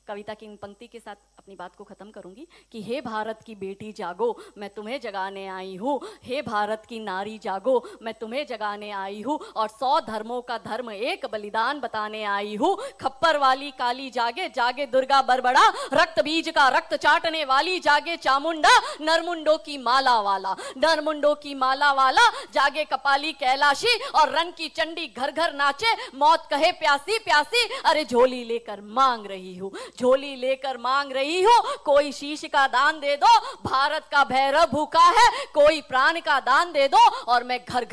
कविता की इन पंक्ति के साथ अपनी बात को खत्म करूंगी कि हे भारत की बेटी जागो, मैं तुम्हें जगाने आई हूँ। हे भारत की नारी जागो, मैं तुम्हें जगाने आई हूँ। और 100 धर्मों का धर्म एक बलिदान बताने आई हूँ। खप्पर वाली काली जागे, जागे दुर्गा बरबड़ा, रक्त बीज का रक्त चाटने वाली जागे चामुंडा, नरमुंडों की माला वाला, नरमुंडों की माला वाला जागे कपाली कैलाशी, और रंग की चंडी घर घर नाचे, मौत कहे प्यासी प्यासी, अरे झोली लेकर मांग रही हूँ, झोली लेकर मांग रही हूँ। कोई शीश का दान दे दो, भारत का भैरव भूखा है, कोई प्राण का दान दे दो, और मैं घर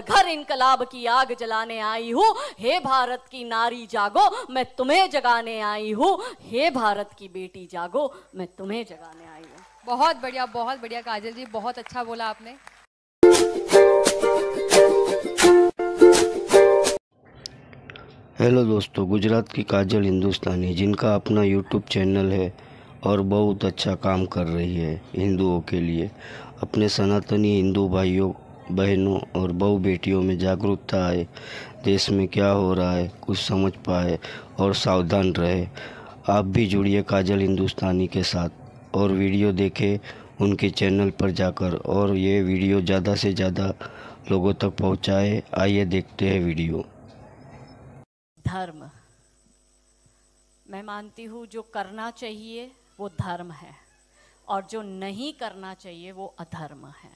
घर इनकलाब की आग जलाने आई हूँ। हे भारत की नारी जागो, मैं तुम्हें जगाने आई हूँ। हे भारत की बेटी जागो, मैं तुम्हें जगाने आई हूँ। बहुत बढ़िया काजल जी, बहुत अच्छा बोला आपने। हेलो दोस्तों, गुजरात की काजल हिंदुस्तानी, जिनका अपना यूट्यूब चैनल है और बहुत अच्छा काम कर रही है हिंदुओं के लिए। अपने सनातनी हिंदू भाइयों बहनों और बहू बेटियों में जागरूकता आए, देश में क्या हो रहा है कुछ समझ पाए और सावधान रहे। आप भी जुड़िए काजल हिंदुस्तानी के साथ और वीडियो देखें उनके चैनल पर जाकर, और ये वीडियो ज़्यादा से ज़्यादा लोगों तक पहुँचाए। आइए देखते हैं वीडियो। धर्म, मैं मानती हूँ जो करना चाहिए वो धर्म है, और जो नहीं करना चाहिए वो अधर्म है।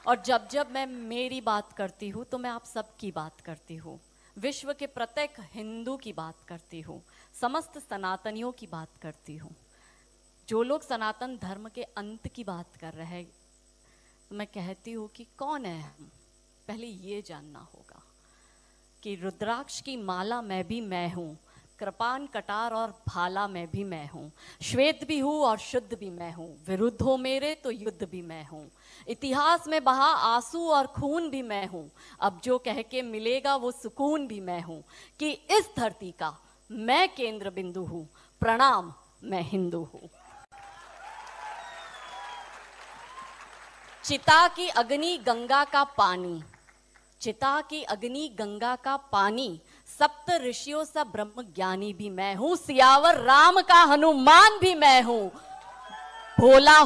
और जब जब मैं मेरी बात करती हूँ तो मैं आप सबकी बात करती हूँ, विश्व के प्रत्येक हिंदू की बात करती हूँ, समस्त सनातनियों की बात करती हूँ। जो लोग सनातन धर्म के अंत की बात कर रहे हैं, तो मैं कहती हूँ कि कौन है हम, पहले ये जानना होगा कि रुद्राक्ष की माला में भी मैं हूँ, कृपान कटार और भाला में भी मैं हूँ, श्वेत भी हूँ और शुद्ध भी मैं हूँ, विरुद्ध हो मेरे तो युद्ध भी मैं हूँ, इतिहास में बहा आंसू और खून भी मैं हूँ, अब जो कह के मिलेगा वो सुकून भी मैं हूँ, कि इस धरती का मैं केंद्र बिंदु हूँ, प्रणाम मैं हिंदू हूँ। चिता की अग्नि गंगा का पानी, चिता की अग्नि गंगा का पानी, सप्त ऋषियों सा ब्रह्म ज्ञानी भी मैं हूं, सियावर राम का हनुमान भी मैं हूं। भोला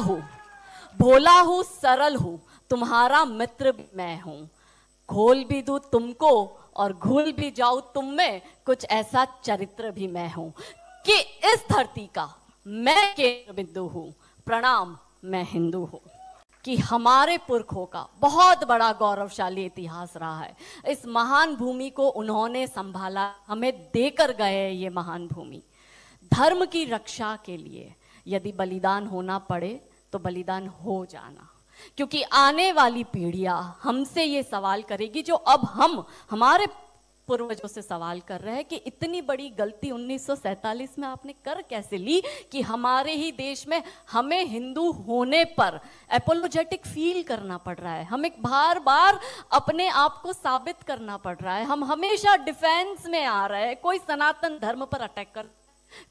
हूं सरल हूं, तुम्हारा मित्र भी मैं हूं, खोल भी दूं तुमको और घुल भी जाऊं तुम में, कुछ ऐसा चरित्र भी मैं हूं, कि इस धरती का मैं केंद्र बिंदु हूं, प्रणाम मैं हिंदू हूं। कि हमारे पुरखों का बहुत बड़ा गौरवशाली इतिहास रहा है, इस महान भूमि को उन्होंने संभाला, हमें देकर गए ये महान भूमि। धर्म की रक्षा के लिए यदि बलिदान होना पड़े तो बलिदान हो जाना, क्योंकि आने वाली पीढ़ियां हमसे ये सवाल करेगी जो अब हम हमारे पूर्वजों से सवाल कर रहे हैं कि इतनी बड़ी गलती 1947 में आपने कर कैसे ली कि हमारे ही देश में हमें हिंदू होने पर एपोलोजेटिक फील करना पड़ रहा है, हमें बार बार अपने आप को साबित करना पड़ रहा है, हम हमेशा डिफेंस में आ रहे हैं। कोई सनातन धर्म पर अटैक कर,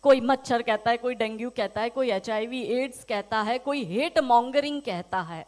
कोई मच्छर कहता है, कोई डेंगू कहता है, कोई HIV एड्स कहता है, कोई हेट मॉन्गरिंग कहता है।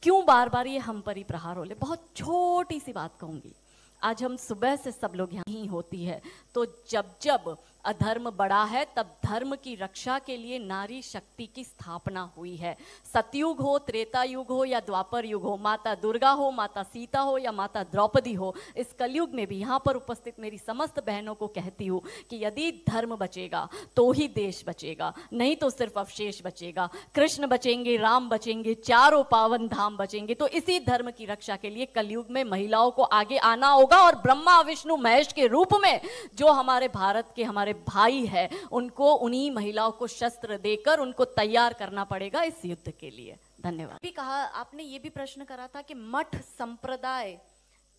क्यों बार बार ये हम पर ही प्रहार हो ले? बहुत छोटी सी बात कहूंगी, आज हम सुबह से सब लोग यहाँ ही होती है, तो जब जब अधर्म बढ़ा है तब धर्म की रक्षा के लिए नारी शक्ति की स्थापना हुई है। सतयुग हो, त्रेता युग हो या द्वापर युग हो, माता दुर्गा हो, माता सीता हो या माता द्रौपदी हो, इस कलयुग में भी यहाँ पर उपस्थित मेरी समस्त बहनों को कहती हूँ कि यदि धर्म बचेगा तो ही देश बचेगा, नहीं तो सिर्फ अवशेष बचेगा। कृष्ण बचेंगे, राम बचेंगे, चारों पावन धाम बचेंगे। तो इसी धर्म की रक्षा के लिए कलयुग में महिलाओं को आगे आना होगा, और ब्रह्मा विष्णु महेश के रूप में जो हमारे भारत के हमारे भाई है, उनको उन्हीं महिलाओं को शस्त्र देकर उनको तैयार करना पड़ेगा इस युद्ध के लिए। धन्यवाद। भी कहा आपने, ये भी प्रश्न करा था कि मठ, संप्रदाय,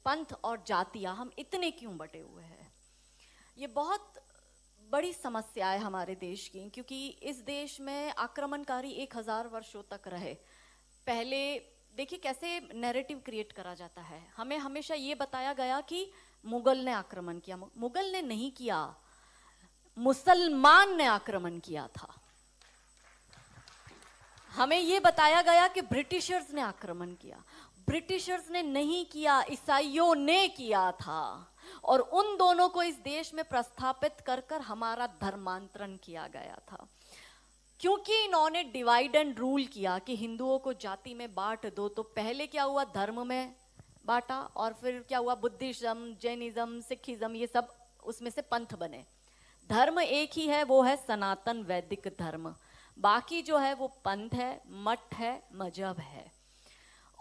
पंथ और जातियां हम इतने क्यों बटे हुए हैं। ये बहुत बड़ी समस्या है हमारे देश की, क्योंकि इस देश में आक्रमणकारी 1000 वर्षों तक रहे। पहले देखिए कैसे नैरेटिव क्रिएट करा जाता है, हमें हमेशा ये बताया गया कि मुगल ने आक्रमण किया। मुगल ने नहीं किया, मुसलमान ने आक्रमण किया था। हमें यह बताया गया कि ब्रिटिशर्स ने आक्रमण किया। ब्रिटिशर्स ने नहीं किया, ईसाइयों ने किया था। और उन दोनों को इस देश में प्रस्थापित कर कर हमारा धर्मांतरण किया गया था। क्योंकि इन्होंने डिवाइड एंड रूल किया कि हिंदुओं को जाति में बांट दो, तो पहले क्या हुआ, धर्म में बांटा, और फिर क्या हुआ, बुद्धिज्म, जैनिज्म, सिखिज्म, ये सब उसमें से पंथ बने। धर्म एक ही है, वो है सनातन वैदिक धर्म। बाकी जो है वो पंथ है, मठ है, मजहब है।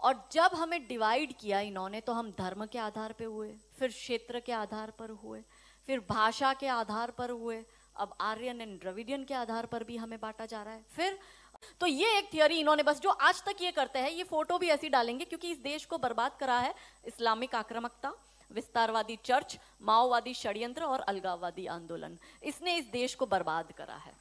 और जब हमें डिवाइड किया इन्होंने, तो हम धर्म के आधार पे हुए, फिर क्षेत्र के आधार पर हुए, फिर भाषा के आधार पर हुए, अब आर्यन एंड द्रविडियन के आधार पर भी हमें बांटा जा रहा है। फिर तो ये एक थियरी इन्होंने, बस जो आज तक ये करते हैं, ये फोटो भी ऐसी डालेंगे क्योंकि इस देश को बर्बाद करा है इस्लामिक आक्रामकता, विस्तारवादी चर्च, माओवादी षड्यंत्र और अलगाववादी आंदोलन। इसने इस देश को बर्बाद करा है।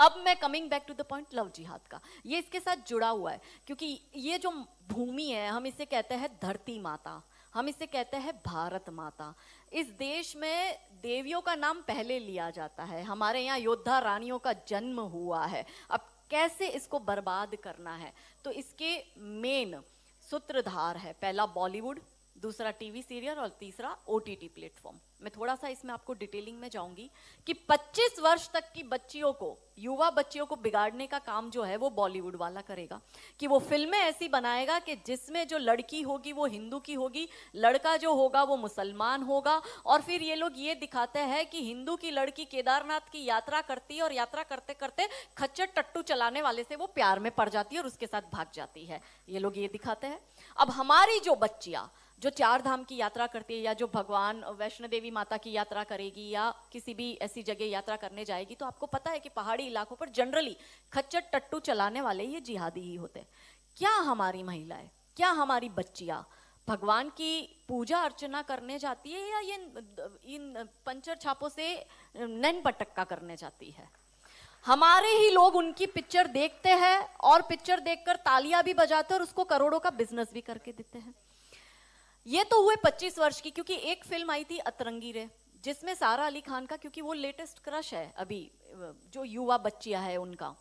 अब मैं coming back to the point love जिहाद का, ये इसके साथ जुड़ा हुआ है क्योंकि ये जो भूमि है, हम इसे कहते हैं धरती माता, हम इसे कहते हैं भारत माता। इस देश में देवियों का नाम पहले लिया जाता है, हमारे यहाँ योद्धा रानियों का जन्म हुआ है। अब कैसे इसको बर्बाद करना है, तो इसके मेन सूत्रधार है, पहला बॉलीवुड, दूसरा टीवी सीरियल और तीसरा ओटीटी प्लेटफॉर्म। मैं थोड़ा सा इसमें आपको डिटेलिंग में जाऊंगी कि 25 वर्ष तक की बच्चियों को, युवा बच्चियों को बिगाड़ने का काम जो है वो बॉलीवुड वाला करेगा कि वो फिल्में ऐसी बनाएगा कि जिसमें जो लड़की होगी वो हिंदू की होगी, लड़का जो होगा वो मुसलमान होगा। और फिर ये लोग ये दिखाते हैं कि हिंदू की लड़की केदारनाथ की यात्रा करती है और यात्रा करते करते खच्चर टट्टू चलाने वाले से वो प्यार में पड़ जाती है और उसके साथ भाग जाती है। ये लोग ये दिखाते हैं। अब हमारी जो बच्चियां जो 4 धाम की यात्रा करती है, या जो भगवान वैष्णो देवी माता की यात्रा करेगी, या किसी भी ऐसी जगह यात्रा करने जाएगी, तो आपको पता है कि पहाड़ी इलाकों पर जनरली खच्चर टट्टू चलाने वाले ये जिहादी ही होते हैं। क्या हमारी महिलाएं, क्या हमारी बच्चियां भगवान की पूजा अर्चना करने जाती है, या ये इन पंचर छापों से नैन पटक्का करने जाती है? हमारे ही लोग उनकी पिक्चर देखते हैं और पिक्चर देखकर तालियां भी बजाते हैं और उसको करोड़ों का बिजनेस भी करके देते हैं। ये तो हुए 25 वर्ष की, क्योंकि एक फिल्म आई थी अतरंगी रे, जिसमें सारा अली खान का, क्योंकि वो लेटेस्ट क्रश है अभी जो युवा बच्चियां है उनका,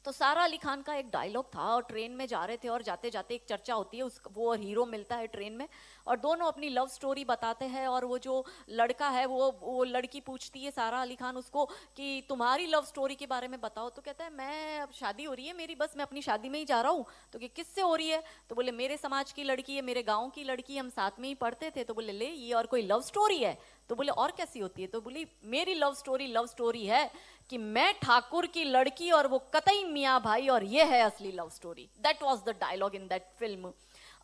तो सारा अली खान का एक डायलॉग था और ट्रेन में जा रहे थे और जाते जाते एक चर्चा होती है, वो हीरो मिलता है ट्रेन में और दोनों अपनी लव स्टोरी बताते हैं। और वो जो लड़का है वो लड़की पूछती है सारा अली खान उसको कि तुम्हारी लव स्टोरी के बारे में बताओ, तो कहता है मैं, अब शादी हो रही है मेरी, बस मैं अपनी शादी में ही जा रहा हूँ। तो कि किससे हो रही है? तो बोले मेरे समाज की लड़की है, मेरे गाँव की लड़की, हम साथ में ही पढ़ते थे। तो बोले ले, ये और कोई लव स्टोरी है? तो बोले और कैसी होती है? तो बोली मेरी लव स्टोरी है कि मैं ठाकुर की लड़की और वो कतई मियाँ भाई, और ये है असली love story. That was the dialogue in that film.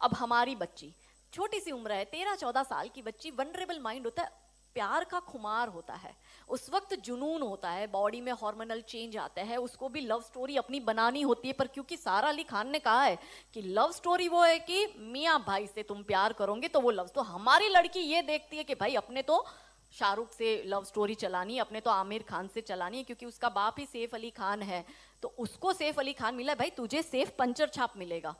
अब हमारी बच्ची छोटी सी उम्र है, 13-14 साल की बच्ची, वनरेबल माइंड होता है, प्यार का खुमार होता है, उस वक्त जुनून होता है, बॉडी में हार्मोनल चेंज आता है, उसको भी लव स्टोरी अपनी बनानी होती है। पर क्योंकि सारा अली खान ने कहा है कि लव स्टोरी वो है कि मियाँ भाई से तुम प्यार करोगे तो वो लव, तो हमारी लड़की ये देखती है कि भाई अपने तो शाहरुख से लव स्टोरी चलानी है, अपने तो आमिर खान से चलानी है, क्योंकि उसका बाप ही सैफ अली खान है, तो उसको सैफ अली खान मिला, भाई तुझे सैफ पंचर छाप मिलेगा।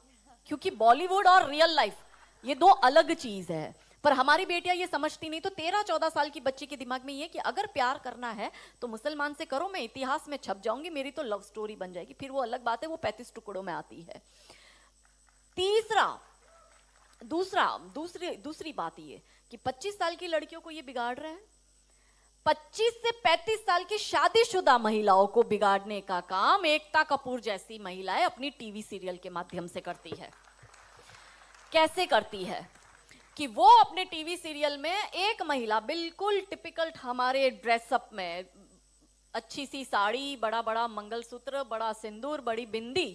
क्योंकि बॉलीवुड और रियल लाइफ ये दो अलग चीज है। पर हमारी बेटियां ये समझती नहीं। तो 13-14 साल की बच्ची के दिमाग में ये कि अगर प्यार करना है तो मुसलमान से करो, मैं इतिहास में छप जाऊंगी, मेरी तो लव स्टोरी बन जाएगी। फिर वो अलग बात है, वो 35 टुकड़ों में आती है। दूसरी बात ये कि 25 साल की लड़कियों को ये बिगाड़ रहे हैं। 25 से 35 साल की शादीशुदा महिलाओं को बिगाड़ने का काम एकता कपूर जैसी महिलाएं अपनी टीवी सीरियल के माध्यम से करती है। कैसे करती है कि वो अपने टीवी सीरियल में एक महिला बिल्कुल टिपिकल हमारे ड्रेसअप में, अच्छी सी साड़ी, बड़ा बड़ा मंगलसूत्र, बड़ा सिंदूर, बड़ी बिंदी,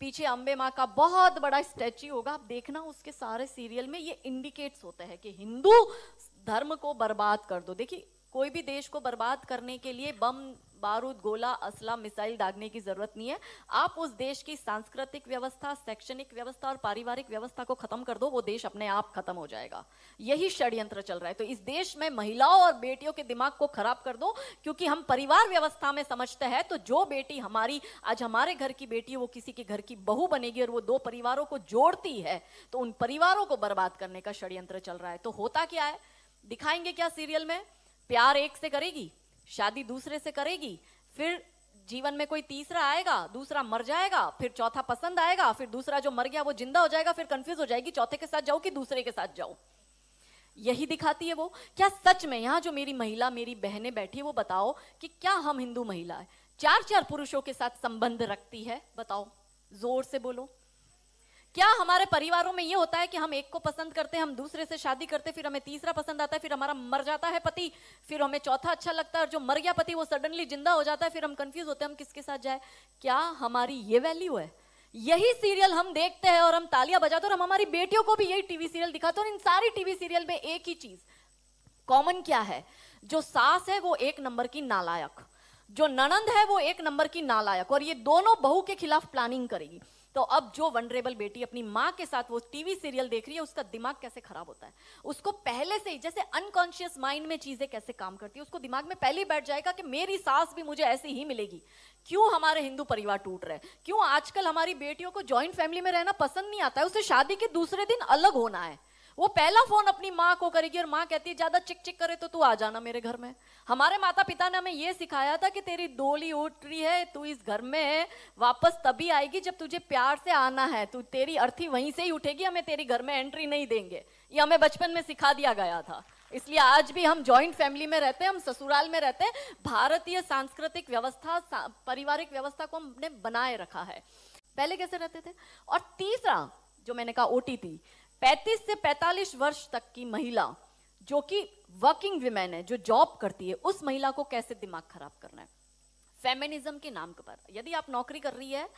पीछे अंबे माँ का बहुत बड़ा स्टैच्यू होगा। आप देखना उसके सारे सीरियल में ये इंडिकेट्स होते हैं कि हिंदू धर्म को बर्बाद कर दो। देखिए कोई भी देश को बर्बाद करने के लिए बम, बारूद, गोला, असला, मिसाइल दागने की जरूरत नहीं है। आप उस देश की सांस्कृतिक व्यवस्था, शैक्षणिक व्यवस्था और पारिवारिक व्यवस्था को खत्म कर दो, वो देश अपने आप खत्म हो जाएगा। यही षड्यंत्र चल रहा है। तो इस देश में महिलाओं और बेटियों के दिमाग को खराब कर दो, क्योंकि हम परिवार व्यवस्था में समझते हैं तो जो बेटी हमारी, आज हमारे घर की बेटी है, वो किसी के घर की बहू बनेगी और वो 2 परिवारों को जोड़ती है, तो उन परिवारों को बर्बाद करने का षड्यंत्र चल रहा है। तो होता क्या है, दिखाएंगे क्या सीरियल में? प्यार एक से करेगी, शादी दूसरे से करेगी, फिर जीवन में कोई तीसरा आएगा, दूसरा मर जाएगा, फिर चौथा पसंद आएगा, फिर दूसरा जो मर गया वो जिंदा हो जाएगा, फिर कंफ्यूज हो जाएगी चौथे के साथ जाऊं कि दूसरे के साथ जाऊं। यही दिखाती है वो। क्या सच में यहाँ जो मेरी महिला, मेरी बहनें बैठी है, वो बताओ कि क्या हम हिंदू महिला है 4-4 पुरुषों के साथ संबंध रखती है? बताओ, जोर से बोलो। क्या हमारे परिवारों में ये होता है कि हम एक को पसंद करते हैं, हम दूसरे से शादी करते, फिर हमें तीसरा पसंद आता है, फिर हमारा मर जाता है पति, फिर हमें चौथा अच्छा लगता है, और जो मर गया पति वो सडनली जिंदा हो जाता है, फिर हम कंफ्यूज होते हैं हम किसके साथ जाए? क्या हमारी ये वैल्यू है? यही सीरियल हम देखते हैं और हम तालियां बजाते हैं, और हम हमारी बेटियों को भी यही टीवी सीरियल दिखाते हैं। और इन सारी टीवी सीरियल में एक ही चीज कॉमन क्या है? जो सास है वो 1 नंबर की नालायक, जो ननंद है वो 1 नंबर की नालायक, और ये दोनों बहू के खिलाफ प्लानिंग करेगी। तो अब जो वनरेबल बेटी अपनी माँ के साथ वो टीवी सीरियल देख रही है, उसका दिमाग कैसे खराब होता है? उसको पहले से ही, जैसे अनकॉन्शियस माइंड में चीजें कैसे काम करती है, उसको दिमाग में पहले ही बैठ जाएगा कि मेरी सास भी मुझे ऐसी ही मिलेगी। क्यों हमारे हिंदू परिवार टूट रहे? क्यों आजकल हमारी बेटियों को जॉइंट फैमिली में रहना पसंद नहीं आता है? उसे शादी के दूसरे दिन अलग होना है। वो पहला फोन अपनी माँ को करेगी और माँ कहती है ज्यादा चिक चिक करे तो तू आ जाना मेरे घर में। हमारे माता पिता ने हमें ये सिखाया था कि तेरी डोली उठ रही है, तू इस घर में वापस तभी आएगी जब तुझे प्यार से आना है, तू तेरी अर्थी वहीं से ही उठेगी, हमें तेरी घर में एंट्री नहीं देंगे। ये हमें बचपन में सिखा दिया गया था। इसलिए आज भी हम जॉइंट फैमिली में रहते हैं, हम ससुराल में रहते हैं। भारतीय सांस्कृतिक व्यवस्था, पारिवारिक व्यवस्था को हमने बनाए रखा है। पहले कैसे रहते थे? और तीसरा जो मैंने कहा ओटीटी, 35 से 45 वर्ष तक की महिला जो कि वर्किंग विमेन है, जो जॉब करती है, उस महिला को कैसे दिमाग खराब करना है फेमिनिज्म के नाम पर। यदि आप नौकरी कर रही है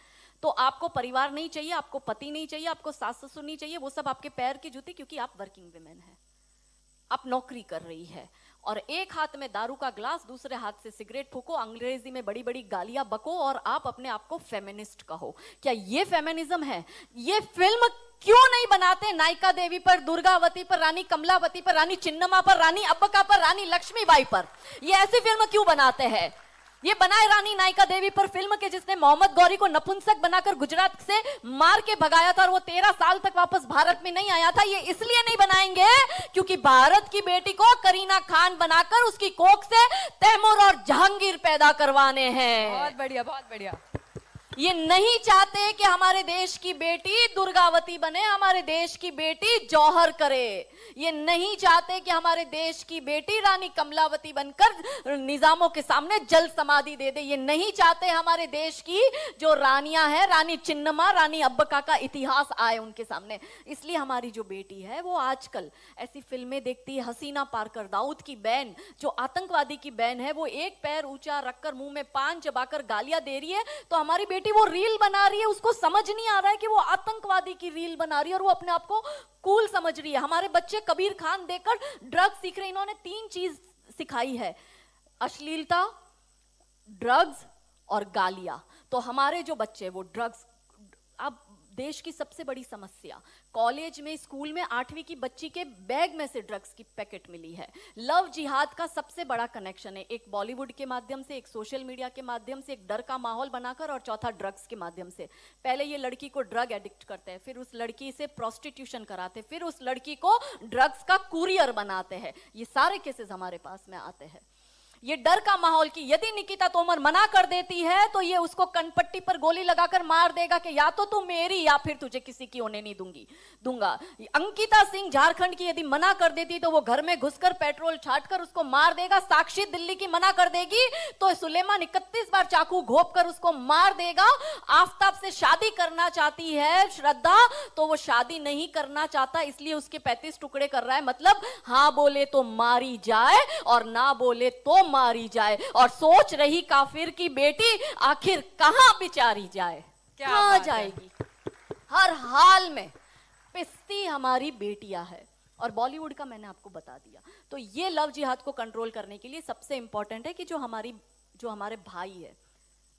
तो आपको परिवार नहीं चाहिए, आपको पति नहीं चाहिए, आपको सास ससुर नहीं चाहिए, वो सब आपके पैर की जूती, क्योंकि आप वर्किंग विमेन है, आप नौकरी कर रही है। और एक हाथ में दारू का ग्लास, दूसरे हाथ से सिगरेट फूको, अंग्रेजी में बड़ी बड़ी गालियां बको, और आप अपने आप को फेमिनिस्ट कहो। क्या ये फेमिनिज्म है? ये फिल्म क्यों नहीं बनाते नायिका देवी पर, दुर्गावती पर, रानी कमलावती पर, रानी चिन्नमा पर, रानी अब्बका पर, रानी लक्ष्मीबाई पर? ये ऐसी फिल्म क्यों बनाते हैं? ये बनाए रानी नायिका देवी पर फिल्म के जिसने मोहम्मद गौरी को नपुंसक बनाकर गुजरात से मार के भगाया था और वो 13 साल तक वापस भारत में नहीं आया था। ये इसलिए नहीं बनाएंगे क्योंकि भारत की बेटी को करीना खान बनाकर उसकी कोख से तैमूर और जहांगीर पैदा करवाने हैं। बहुत बढ़िया, बहुत बढ़िया। ये नहीं चाहते कि हमारे देश की बेटी दुर्गावती बने, हमारे देश की बेटी जौहर करे। ये नहीं चाहते कि हमारे देश की बेटी रानी कमलावती बनकर निजामों के सामने जल समाधि दे दे। ये नहीं चाहते हमारे देश की जो रानियां हैं, रानी चिन्नमा, रानी अब्बका का इतिहास आए उनके सामने। इसलिए हमारी जो बेटी है वो आजकल ऐसी फिल्में देखती है। हसीना पारकर, दाऊद की बहन, जो आतंकवादी की बहन है, वो एक पैर ऊंचा रखकर मुंह में पान चबाकर गालियां दे रही है, तो हमारी बेटी वो रील बना रही है। उसको समझ नहीं आ रहा है कि वो आतंकवादी की रील बना रही है और वो अपने आप को कूल समझ रही है। हमारे बच्चे कबीर खान देखकर ड्रग्स सीख रहे हैं। इन्होंने 3 चीज सिखाई है, अश्लीलता, ड्रग्स और गालियां। तो हमारे जो बच्चे वो ड्रग्स, अब देश की सबसे बड़ी समस्या, कॉलेज में, स्कूल में 8वीं की बच्ची के बैग में से ड्रग्स की पैकेट मिली है। लव जिहाद का सबसे बड़ा कनेक्शन है, एक बॉलीवुड के माध्यम से, एक सोशल मीडिया के माध्यम से, एक डर का माहौल बनाकर, और चौथा ड्रग्स के माध्यम से। पहले ये लड़की को ड्रग एडिक्ट करते हैं, फिर उस लड़की से प्रोस्टिट्यूशन कराते हैं, फिर उस लड़की को ड्रग्स का कुरियर बनाते हैं। ये सारे केसेस हमारे पास में आते हैं। ये डर का माहौल कि यदि निकिता तोमर मना कर देती है तो ये उसको कनपट्टी पर गोली लगाकर मार देगा कि या तो तू मेरी या फिर तुझे किसी की होने नहीं दूंगा। अंकिता सिंह झारखंड की यदि मना कर देती तो वो घर में घुसकर पेट्रोल छाटकर उसको मार देगा। साक्षी दिल्ली की मना कर देगी तो सुलेमान 31 बार चाकू घोंपकर उसको मार देगा। आफ्ताब से शादी करना चाहती है श्रद्धा, तो वो शादी नहीं करना चाहता, इसलिए उसके 35 टुकड़े कर रहा है। मतलब हाँ बोले तो मारी जाए और ना बोले तो मारी जाए। और सोच रही काफिर की बेटी आखिर कहां बिचारी जाए, कहां जाएगी। हर हाल में पिसती हमारी बेटियां है। और बॉलीवुड का मैंने आपको बता दिया। तो ये लव जिहाद को कंट्रोल करने के लिए सबसे इंपॉर्टेंट है कि जो हमारे भाई है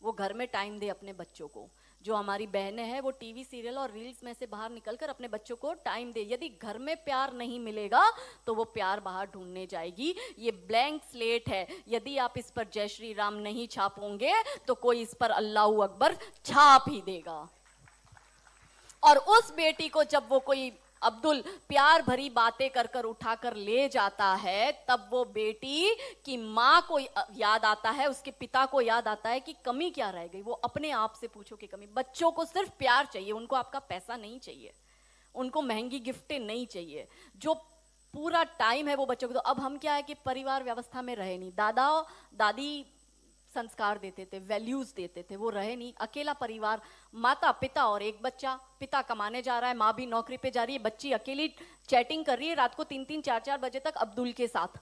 वो घर में टाइम दे अपने बच्चों को। जो हमारी बहनें हैं वो टीवी सीरियल और रील्स में से बाहर निकलकर अपने बच्चों को टाइम दे। यदि घर में प्यार नहीं मिलेगा तो वो प्यार बाहर ढूंढने जाएगी। ये ब्लैंक स्लेट है। यदि आप इस पर जय श्री राम नहीं छापोगे तो कोई इस पर अल्लाहू अकबर छाप ही देगा। और उस बेटी को जब वो कोई अब्दुल प्यार भरी बातें कर कर उठाकर ले जाता है, तब वो बेटी की माँ को याद आता है, उसके पिता को याद आता है कि कमी क्या रह गई। वो अपने आप से पूछो कि कमी। बच्चों को सिर्फ प्यार चाहिए, उनको आपका पैसा नहीं चाहिए, उनको महंगी गिफ्टें नहीं चाहिए। जो पूरा टाइम है वो बच्चों को। तो अब हम क्या है कि परिवार व्यवस्था में रहे नहीं, दादा दादी संस्कार देते थे, वैल्यूज देते थे, वो रहे नहीं। अकेला परिवार, माता पिता और एक बच्चा, पिता कमाने जा रहा है, माँ भी नौकरी पे जा रही है, बच्ची अकेली चैटिंग कर रही है रात को 3-3 4-4 बजे तक अब्दुल के साथ।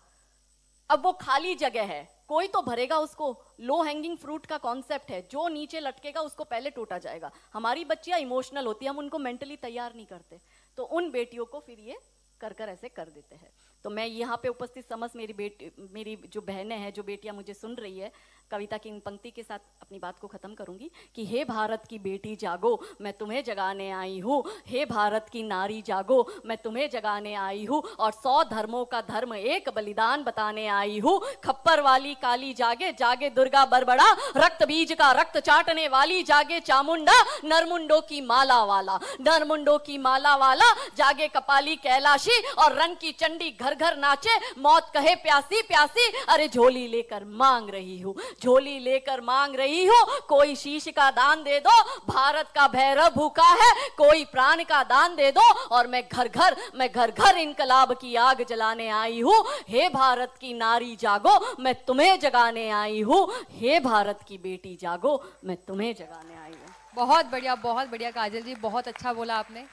अब वो खाली जगह है, कोई तो भरेगा उसको। लो हैंगिंग फ्रूट का कॉन्सेप्ट है, जो नीचे लटकेगा उसको पहले टूटा जाएगा। हमारी बच्चियां इमोशनल होती है, हम उनको मेंटली तैयार नहीं करते, तो उन बेटियों को फिर ये कर ऐसे कर देते हैं। तो मैं यहाँ पे उपस्थित समस्त मेरी जो बहनें हैं, जो बेटियां मुझे सुन रही है, कविता की इन पंक्ति के साथ अपनी बात को खत्म करूंगी कि हे भारत की बेटी जागो, मैं तुम्हें जगाने आई हूँ। हे भारत की नारी जागो, मैं तुम्हें जगाने आई हूँ। और 100 धर्मों का धर्म एक बलिदान बताने आई हूँ। खप्पर वाली काली जागे, जागे दुर्गा बरबड़ा, रक्त बीज का रक्त चाटने वाली जागे चामुंडा, नरमुंडों की माला वाला, नरमुंडों की माला वाला जागे कपाली कैलाशी, और रंग की चंडी घर घर नाचे, मौत कहे प्यासी प्यासी, अरे झोली लेकर मांग रही हूँ, झोली लेकर मांग रही हूँ। कोई शीश का दान दे दो, भारत का भैरव भूखा है, कोई प्राण का दान दे दो, और मैं घर घर इनकलाब की आग जलाने आई हूँ। हे भारत की नारी जागो, मैं तुम्हें जगाने आई हूँ। हे भारत की बेटी जागो, मैं तुम्हें जगाने आई हूँ। बहुत बढ़िया काजल जी, बहुत अच्छा बोला आपने।